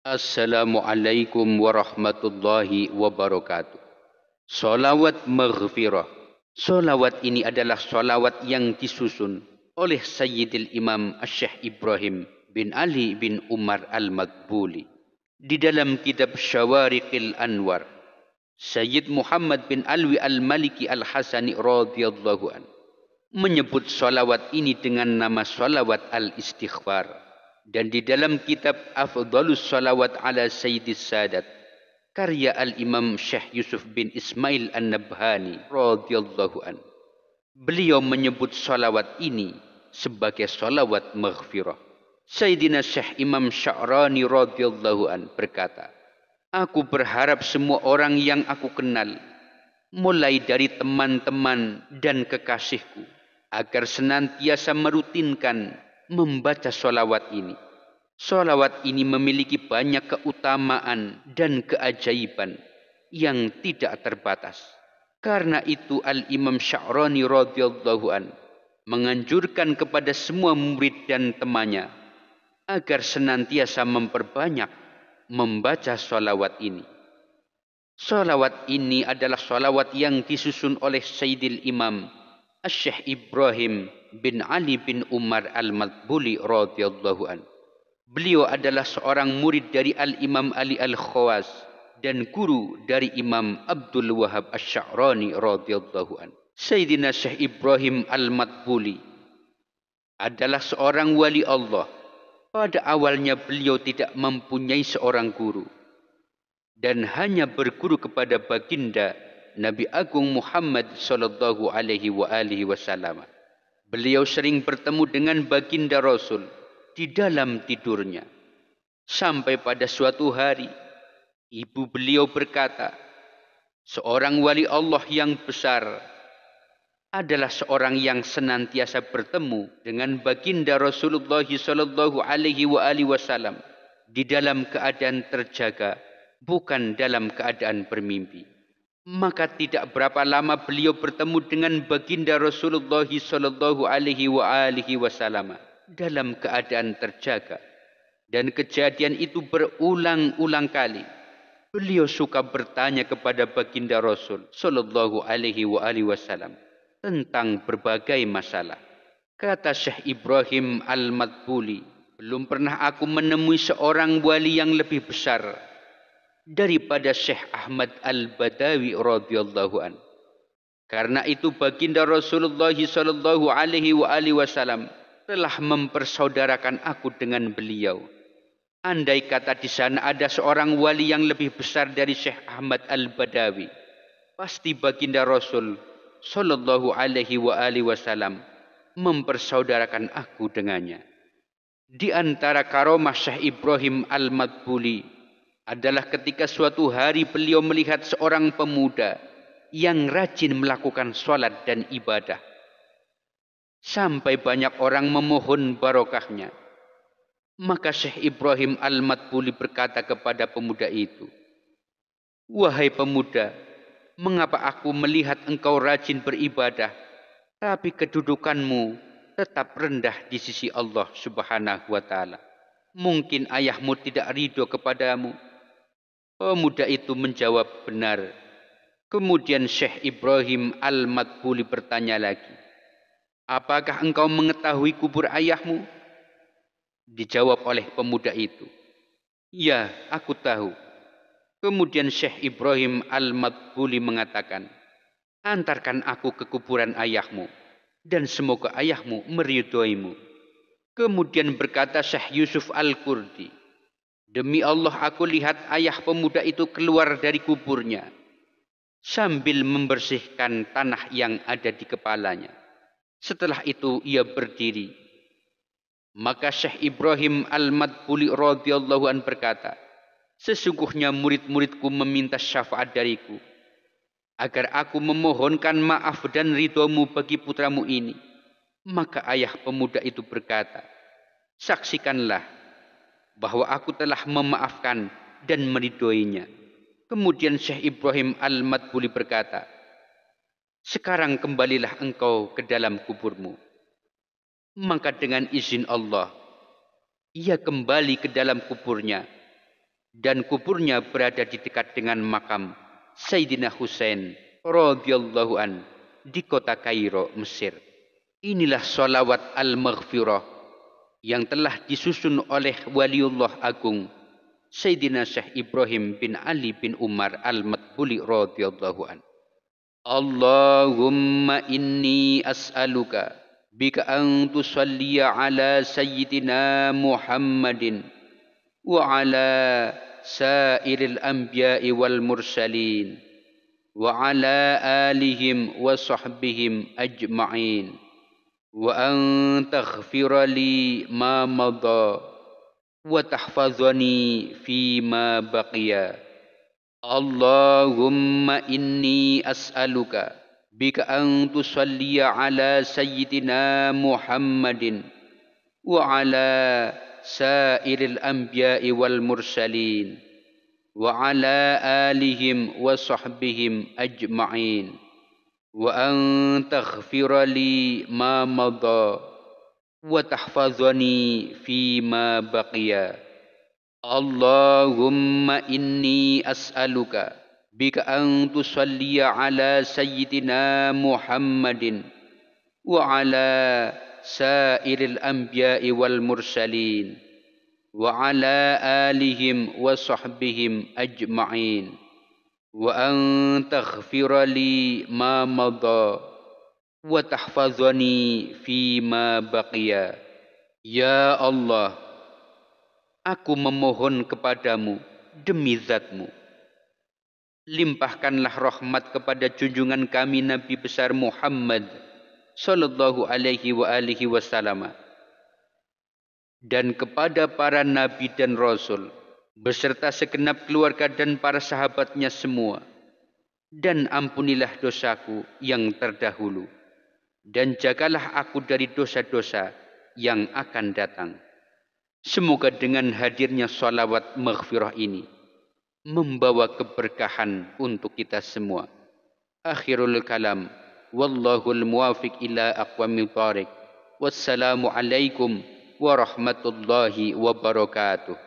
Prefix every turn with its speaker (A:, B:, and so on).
A: Assalamualaikum warahmatullahi wabarakatuh. Salawat maghfirah. Salawat ini adalah salawat yang disusun oleh Sayyidil Imam Syekh Ibrahim bin Ali bin Umar Al-Maqbuli. Di dalam kitab Syawariqil Anwar, Sayyid Muhammad bin Alwi Al-Maliki Al-Hasani radhiyallahu an menyebut salawat ini dengan nama salawat al-istighfar. Dan di dalam kitab Afdhalus Salawat ala Sayyidis Sadat, karya Al-Imam Syekh Yusuf bin Ismail An-Nabhani radhiyallahu an, beliau menyebut salawat ini sebagai salawat maghfirah. Sayyidina Syekh Imam Sya'rani radhiyallahu an berkata, "Aku berharap semua orang yang aku kenal, mulai dari teman-teman dan kekasihku, agar senantiasa merutinkan membaca solawat ini. Solawat ini memiliki banyak keutamaan dan keajaiban yang tidak terbatas. Karena itu Al-Imam Sya'rani radhiyallahu an menganjurkan kepada semua murid dan temannya agar senantiasa memperbanyak membaca solawat ini. Salawat ini adalah salawat yang disusun oleh Sayyidil Imam Syekh Ibrahim bin Ali bin Umar Al-Maqbuli radhiyallahu an. Beliau adalah seorang murid dari Al-Imam Ali Al-Khawas dan guru dari Imam Abdul Wahab Asy-Sya'rani radhiyallahu an. Sayyidina Syekh Ibrahim Al-Maqbuli adalah seorang wali Allah. Pada awalnya beliau tidak mempunyai seorang guru dan hanya berguru kepada baginda Nabi Agung Muhammad sallallahu alaihi wasallam. Beliau sering bertemu dengan baginda Rasul di dalam tidurnya. Sampai pada suatu hari, ibu beliau berkata, seorang wali Allah yang besar adalah seorang yang senantiasa bertemu dengan baginda Rasulullah sallallahu alaihi wasallam di dalam keadaan terjaga, bukan dalam keadaan bermimpi. Maka tidak berapa lama beliau bertemu dengan baginda Rasulullah sallallahu alaihi wasallam dalam keadaan terjaga, dan kejadian itu berulang-ulang kali. Beliau suka bertanya kepada baginda Rasul sallallahu alaihi wasallam tentang berbagai masalah. Kata Syekh Ibrahim Al-Maqbuli, belum pernah aku menemui seorang wali yang lebih besar daripada Syekh Ahmad Al-Badawi radhiyallahu an. Karena itu baginda Rasulullah sallallahu alaihi wasallam telah mempersaudarakan aku dengan beliau. Andai kata di sana ada seorang wali yang lebih besar dari Syekh Ahmad Al-Badawi, pasti baginda Rasul sallallahu alaihi wasallam mempersaudarakan aku dengannya. Di antara karomah Syekh Ibrahim Al-Maqbuli adalah ketika suatu hari beliau melihat seorang pemuda yang rajin melakukan sholat dan ibadah, sampai banyak orang memohon barokahnya. Maka Syekh Ibrahim Al-Maqbuli berkata kepada pemuda itu, "Wahai pemuda, mengapa aku melihat engkau rajin beribadah, tapi kedudukanmu tetap rendah di sisi Allah Subhanahu wa Ta'ala? Mungkin ayahmu tidak ridho kepadamu?" Pemuda itu menjawab, "Benar." Kemudian Syekh Ibrahim Al-Maqbuli bertanya lagi, "Apakah engkau mengetahui kubur ayahmu?" Dijawab oleh pemuda itu, "Ya, aku tahu." Kemudian Syekh Ibrahim Al-Maqbuli mengatakan, "Antarkan aku ke kuburan ayahmu, dan semoga ayahmu meridhoimu." Kemudian berkata Syekh Yusuf Al-Kurdi, "Demi Allah, aku lihat ayah pemuda itu keluar dari kuburnya sambil membersihkan tanah yang ada di kepalanya. Setelah itu ia berdiri." Maka Syekh Ibrahim Al-Maqbuli radhiyallahu an berkata, "Sesungguhnya murid-muridku meminta syafaat dariku agar aku memohonkan maaf dan ridhomu bagi putramu ini." Maka ayah pemuda itu berkata, "Saksikanlah bahwa aku telah memaafkan dan meridhoinya." Kemudian Syekh Ibrahim Al-Maqbuli berkata, "Sekarang kembalilah engkau ke dalam kuburmu." Maka dengan izin Allah, ia kembali ke dalam kuburnya dan kuburnya berada di dekat dengan makam Sayyidina Husain radhiyallahu an di kota Kairo, Mesir. Inilah sholawat al-maghfirah yang telah disusun oleh Waliullah Agung Sayyidina Syekh Ibrahim bin Ali bin Umar al-Matbuli radhiyallahu an. Allahumma inni as'aluka bika an tusalliya ala Sayyidina Muhammadin wa ala sairil anbiya'i wal mursalin wa ala alihim wa sahbihim ajma'in wa an taghfira li ma madha wa tahfazani fi ma baqiya. Allahumma inni as'aluka bika an tusalliya ala Sayyidina Muhammadin wa ala sairil anbiya'i wal mursalin wa ala alihim wa sahbihim ajma'in wa an taghfira li ma madha wa tahfazani fi ma baqiya. Allahumma inni as'aluka bika an tusalliya ala Sayyidina Muhammadin wa ala sairil anbiya'i wal mursalin wa ala alihim wa sahbihim ajma'in wa an taghfira li ma madha wa tahfazani fi ma baqiya. Ya Allah, aku memohon kepadamu demi zatmu, limpahkanlah rahmat kepada junjungan kami Nabi besar Muhammad sallallahu alaihi wa alihi wasallam dan kepada para nabi dan rasul beserta segenap keluarga dan para sahabatnya semua, dan ampunilah dosaku yang terdahulu dan jagalah aku dari dosa-dosa yang akan datang. Semoga dengan hadirnya sholawat maghfirah ini membawa keberkahan untuk kita semua. Akhirul kalam, wallahul muwafiq ila aqwamil thariq. Wassalamu alaikum warahmatullahi wabarakatuh.